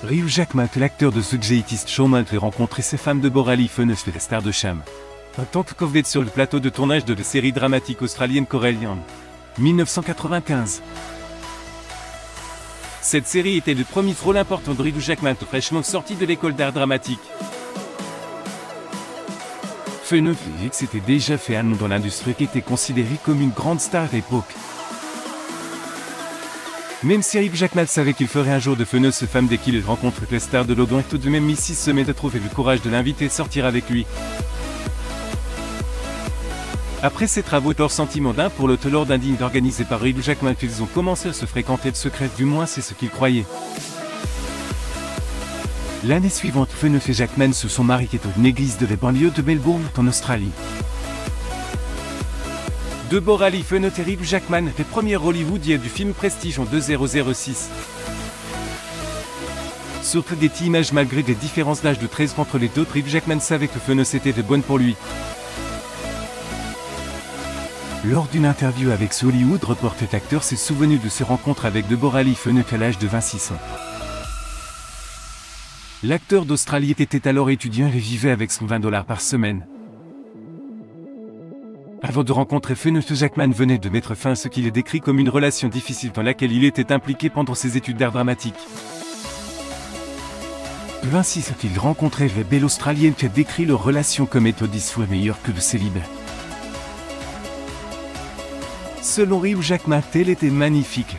Hugh Jackman, l'acteur de The Greatest Showman, fait rencontrer ses femmes de Borali Fennes fait la star de Cham. En tant que co-vedette sur le plateau de tournage de la série dramatique australienne Corellian. 1995. Cette série était le premier rôle important de Hugh Jackman, fraîchement sorti de l'école d'art dramatique. Fennes s'était déjà fait un nom dans l'industrie qui était considérée comme une grande star à l'époque. Même si Hugh Jackman savait qu'il ferait un jour de Fennes femme dès qu'il rencontre les stars de l'Odon, et tout de même Mrs. se met à trouver le courage de l'inviter à sortir avec lui. Après ses travaux leurs sentiments d'un pour l'autre lors d'un dîner organisé par Hugh Jackman, ils ont commencé à se fréquenter de secret, du moins c'est ce qu'ils croyaient. L'année suivante, Fennes et Jackman se sont mariés dans une église de la banlieue de Melbourne, en Australie. De Borali Fennes et Hugh Jackman, les premiers hollywoodiens du film Prestige en 2006. Surtout des images malgré des différences d'âge de 13 ans entre les deux, Hugh Jackman savait que Fennes était de bonne pour lui. Lors d'une interview avec ce Hollywood Reporter, l'acteur s'est souvenu de ses rencontres avec de Borali Fennes à l'âge de 26 ans. L'acteur d'Australie était alors étudiant et vivait avec son $20 par semaine. Avant de rencontrer Fennes, Jackman venait de mettre fin à ce qu'il est décrit comme une relation difficile dans laquelle il était impliqué pendant ses études d'art dramatique. Ainsi, ce qu'il rencontrait la belle Australienne qui a décrit leur relation comme étant 10 fois meilleure que le célibat. Selon Hugh Jackman, elle était magnifique.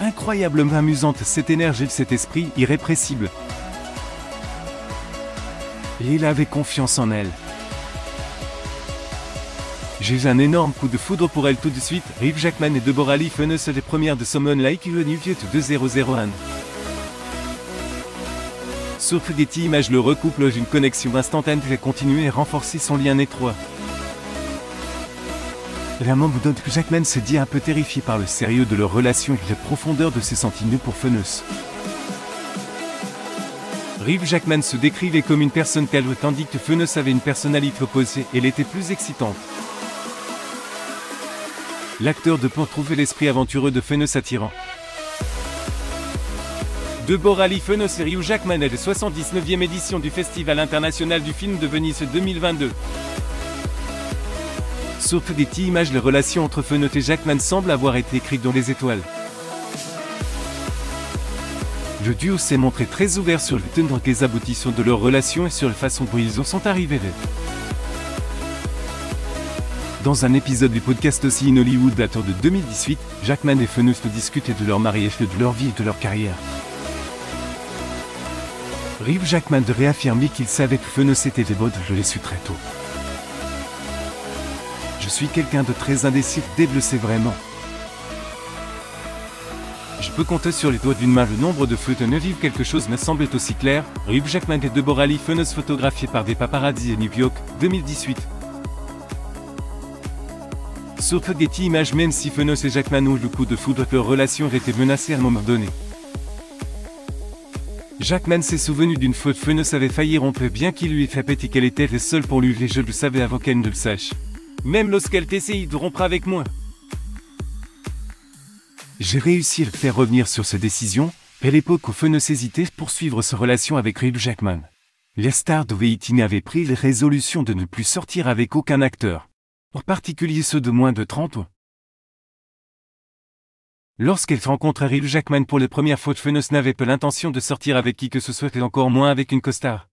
Incroyablement amusante, cette énergie, cet esprit irrépressible. Et il avait confiance en elle. J'ai eu un énorme coup de foudre pour elle tout de suite. Hugh Jackman et de Borali Fennes les premières de Someone Like You New Viet 2001. Surtout des images le recouple d'une connexion instantanée qui a continué à renforcer son lien étroit. La membre de Jackman se dit un peu terrifié par le sérieux de leur relation et la profondeur de ses sentiments pour Fennes. Hugh Jackman se décrivait comme une personne calme tandis que Fennes avait une personnalité opposée, elle était plus excitante. L'acteur de pour trouver l'esprit aventureux de Fennes attirant. De Borali Fennes et Hugh Jackman est la 79e édition du Festival international du film de Venise 2022. Surtout des images, les relations entre Fennes et Jackman semblent avoir été écrites dans les étoiles. Le duo s'est montré très ouvert sur le tenant des aboutissements de leur relation et sur la façon dont ils en sont arrivés là. Dans un épisode du podcast aussi in Hollywood datant de 2018, Jackman et Fennes discutaient de leur mariage, de leur vie et de leur carrière. Hugh Jackman de réaffirmer qu'il savait que Fennes était des bonnes, je l'ai su très tôt. Je suis quelqu'un de très indécis, le sait vraiment. Je peux compter sur les doigts d'une main le nombre de fois de ne vivre quelque chose me semblait aussi clair. Hugh Jackman et de Borali Fennes photographiés par des paparazzi à New York, 2018. Surtout des images même si Fennes et Jackman ont eu le coup de foudre, leur relation était menacée à un moment donné. Jackman s'est souvenu d'une fois que Fennes avait failli rompre bien qu'il lui ait fait péter qu'elle était la seule pour lui et je le savais avant qu'elle ne le sache. Même lorsqu'elle essayait de rompre avec moi. J'ai réussi à le faire revenir sur sa décision, à l'époque où Fennes hésitait pour poursuivre sa relation avec Hugh Jackman. Les stars de Veitine avaient pris la résolution de ne plus sortir avec aucun acteur. En particulier ceux de moins de 30 ans. Lorsqu'elle rencontra Hugh Jackman pour la première fois, Fennes n'avait pas l'intention de sortir avec qui que ce soit et encore moins avec une costard.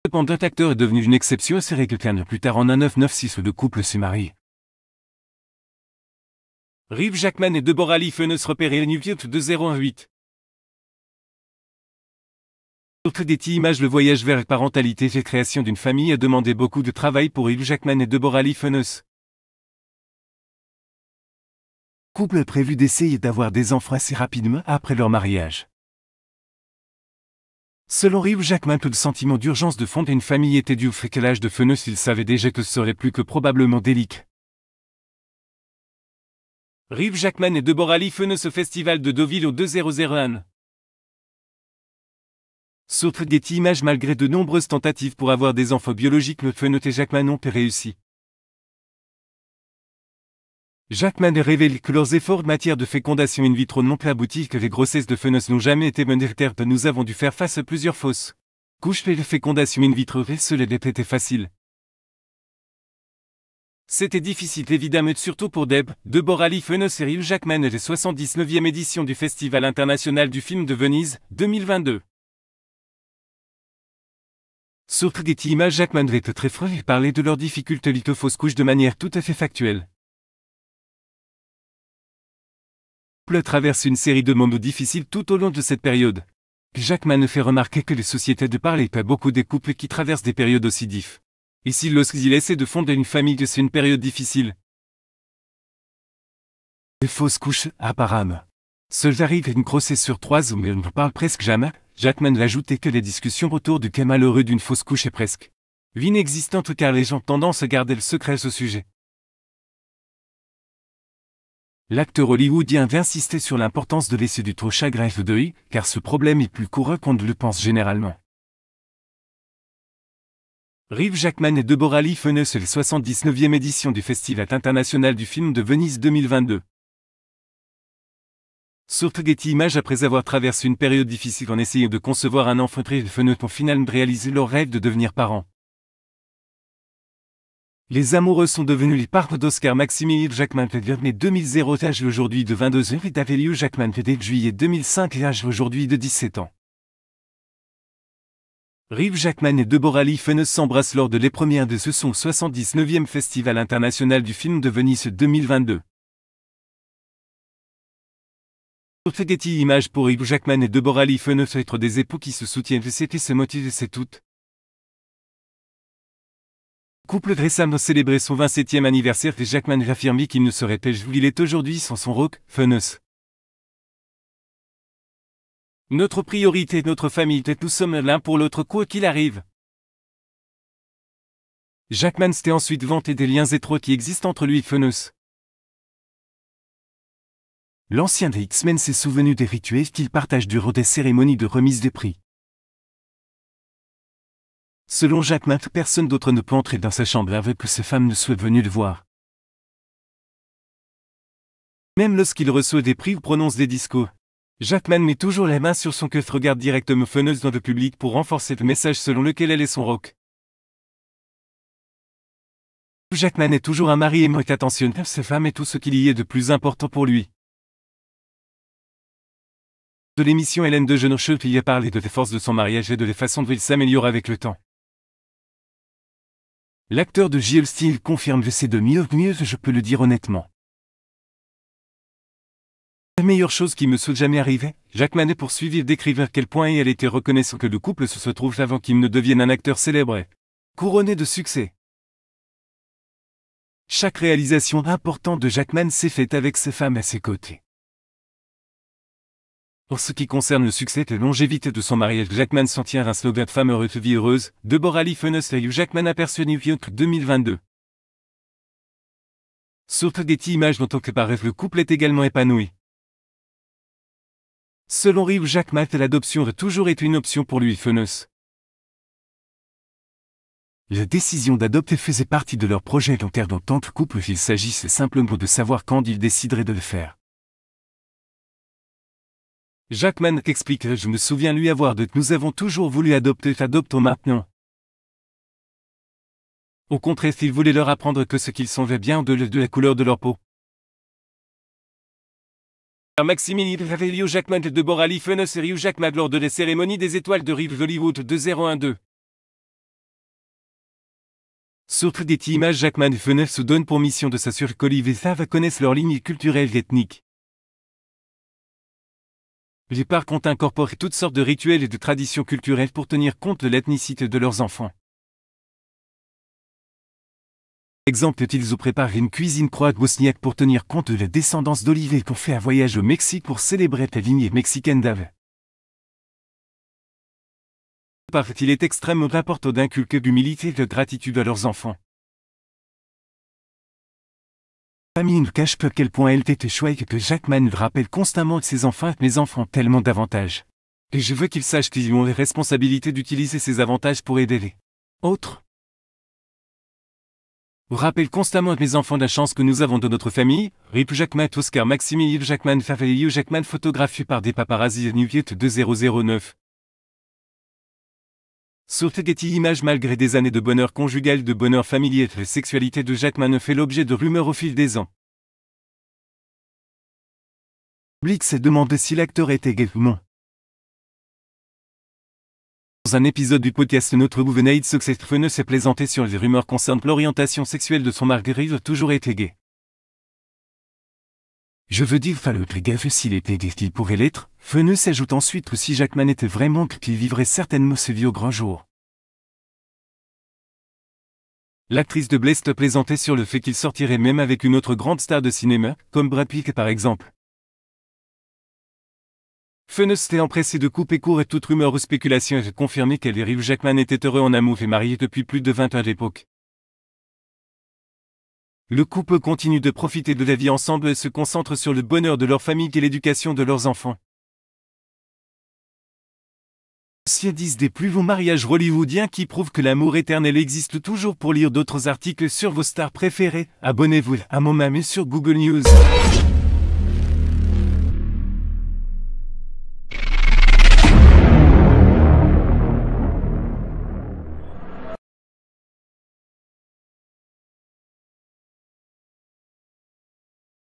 Cependant, l'acteur est devenu une exception assez régulière. Plus tard en 1996, le couple s'est marié. Hugh Jackman et de Borali Fennes repérés à New Viet 2008. Surtout des images, le voyage vers la parentalité et la création d'une famille a demandé beaucoup de travail pour Hugh Jackman et de Borali Fennes. Couple prévu d'essayer d'avoir des enfants assez rapidement après leur mariage. Selon Hugh Jackman, le sentiment d'urgence de fonder une famille était dû au fait qu'à l'âge de Fennes, il savait déjà que ce serait plus que probablement délicat. Hugh Jackman et de Borali Fennes au Festival de Deauville au 2001. Surtout des images malgré de nombreuses tentatives pour avoir des enfants biologiques, Fennes et Jackman ont réussi. Jackman révèle que leurs efforts en matière de fécondation in vitro n'ont pas abouti, que les grossesses de Phoenix n'ont jamais été menées à terme. Nous avons dû faire face à plusieurs fausses couches et la fécondation in vitro cela n'a pas été facile. C'était difficile évidemment surtout pour Deborah Lee Phoenix et Hugh Jackman et la 79e édition du Festival international du film de Venise, 2022. Sur Getty Images, Jackman était très franc et parlait de leurs difficultés liées aux fausses couches de manière tout à fait factuelle. Le traverse une série de moments difficiles tout au long de cette période. Jackman fait remarquer que les sociétés ne parlaient pas beaucoup des couples qui traversent des périodes aussi difficiles. Ici, lorsqu'il essaie de fonder une famille, c'est une période difficile. Les fausses couches, apparemment. Cela arrive à une grossesse sur 3 mais on ne parle presque jamais. Jackman a ajouté que les discussions autour du cas malheureux d'une fausse couche est presque inexistante car les gens ont tendance à garder le secret à ce sujet. L'acteur hollywoodien va insister sur l'importance de laisser du trop chagrin de deuil, car ce problème est plus courant qu'on ne le pense généralement. Hugh Jackman et Deborah Lee Phoenix est la 79e édition du Festival international du film de Venise 2022. Sur Getty Images, après avoir traversé une période difficile en essayant de concevoir un enfant, les Phoenix ont finalement réalisé leur rêve de devenir parents. Les amoureux sont devenus les parents d'Oscar Maximilian Jackman né 2000 âge aujourd'hui de 22 ans et d'Avelio Jackman dès juillet 2005 et âge aujourd'hui de 17 ans. Hugh Jackman et Deborah Lee Phoenix s'embrassent lors de les premières de ce son 79e Festival international du film de Venise 2022. Sur Getty Images pour Hugh Jackman et Deborah Lee Phoenix être des époux qui se soutiennent, c'était ce motif et c'est tout. Couple récemment célébré son 27e anniversaire et Jackman a affirmé qu'il ne serait pas où il est aujourd'hui sans son rock, Phoenix. Notre priorité est notre famille et nous sommes l'un pour l'autre quoi qu'il arrive. Jackman s'était ensuite vanté des liens étroits qui existent entre lui et Phoenix. L'ancien des X-Men s'est souvenu des rituels qu'il partage durant des cérémonies de remise des prix. Selon Jackman, personne d'autre ne peut entrer dans sa chambre avant que sa femme ne soit venue le voir. Même lorsqu'il reçoit des prix ou prononce des discours, Jackman met toujours la main sur son cœur, regarde directement Phoenix dans le public pour renforcer le message selon lequel elle est son rock. Jackman est toujours un mari aimant et attentionnel, sa femme est tout ce qu'il y ait de plus important pour lui. De l'émission Hélène DeGeneres qui a parlé de la force de son mariage et de la façon dont il s'améliore avec le temps. L'acteur de J.L. Steele confirme que c'est de mieux en mieux, je peux le dire honnêtement. La meilleure chose qui me soit jamais arrivée, Jackman est poursuivi d'écrire à quel point elle était reconnaissant que le couple se trouve avant qu'il ne devienne un acteur célèbre, couronné de succès. Chaque réalisation importante de Jackman s'est faite avec sa femme à ses côtés. Pour ce qui concerne le succès et la longévité de son mariage, Jackman s'en tient à un slogan de femme heureuse, vie heureuse, Deborah Lee Phoenix et Hugh Jackman aperçu New York 2022. Sur Getty Images, dont on que le couple est également épanoui. Selon Hugh Jackman, l'adoption a toujours été une option pour lui et Phoenix. La décision d'adopter faisait partie de leur projet long terme en tant que couple, il s'agissait simplement de savoir quand ils décideraient de le faire. Jackman explique, je me souviens lui avoir dit, nous avons toujours voulu adopter, adoptons maintenant. Au contraire, il voulait leur apprendre que ce qu'ils sont va bien au-delà de la couleur de leur peau. Maximilian Avelio Jackman et Deborah Lee Phoenix et Hugh Jackman lors de la cérémonie des étoiles de Rive Hollywood 2012. Sur Getty Images, Jackman et Phoenix se donnent pour mission de s'assurer qu'Olive et Sava connaissent leur ligne culturelle et ethnique. Les parcs ont incorporé toutes sortes de rituels et de traditions culturelles pour tenir compte de l'ethnicité de leurs enfants. Exemple, ils ont préparé une cuisine croate bosniaque pour tenir compte de la descendance d'Olivier qu'on fait un voyage au Mexique pour célébrer la lignée mexicaine d'Ave. Il est extrêmement important d'inculquer l'humilité et de gratitude à leurs enfants. La famille ne cache pas à quel point elle était chouette que Jackman le rappelle constamment que ses enfants, mes enfants ont tellement d'avantages. Et je veux qu'ils sachent qu'ils ont les responsabilités d'utiliser ces avantages pour aider les autres. Rappelle constamment à mes enfants la chance que nous avons dans notre famille. Rip Jackman, Oscar Maxime Hugh Jackman, Favre Hugh Jackman, photographié par des paparazzis Nuviet 2009. Sur Getty Images, malgré des années de bonheur conjugal, de bonheur familier, la sexualité de Jackman fait l'objet de rumeurs au fil des ans. Public s'est demandé si l'acteur était gay ou non. Dans un épisode du podcast Notre Bouvenaïd Successful s'est plaisanté sur les rumeurs concernant l'orientation sexuelle de son Marguerite a toujours été gay. Je veux dire, fallait être gaffe s'il était gay qu'il pourrait l'être. Feneux s'ajoute ensuite que si Jackman était vraiment gay, qu'il vivrait certainement sa vie au grand jour. L'actrice de Blessed plaisantait sur le fait qu'il sortirait même avec une autre grande star de cinéma, comme Brad Pitt par exemple. Feneux s'était empressé de couper court à toute rumeur ou spéculation et de confirmer qu'elle et Hugh Jackman étaient heureux en amour et mariés depuis plus de 20 ans à l'époque. Le couple continue de profiter de la vie ensemble et se concentre sur le bonheur de leur famille et l'éducation de leurs enfants. Ceci disent des plus beaux mariages hollywoodiens qui prouvent que l'amour éternel existe toujours. Pour lire d'autres articles sur vos stars préférées, abonnez-vous à mon mamie sur Google News.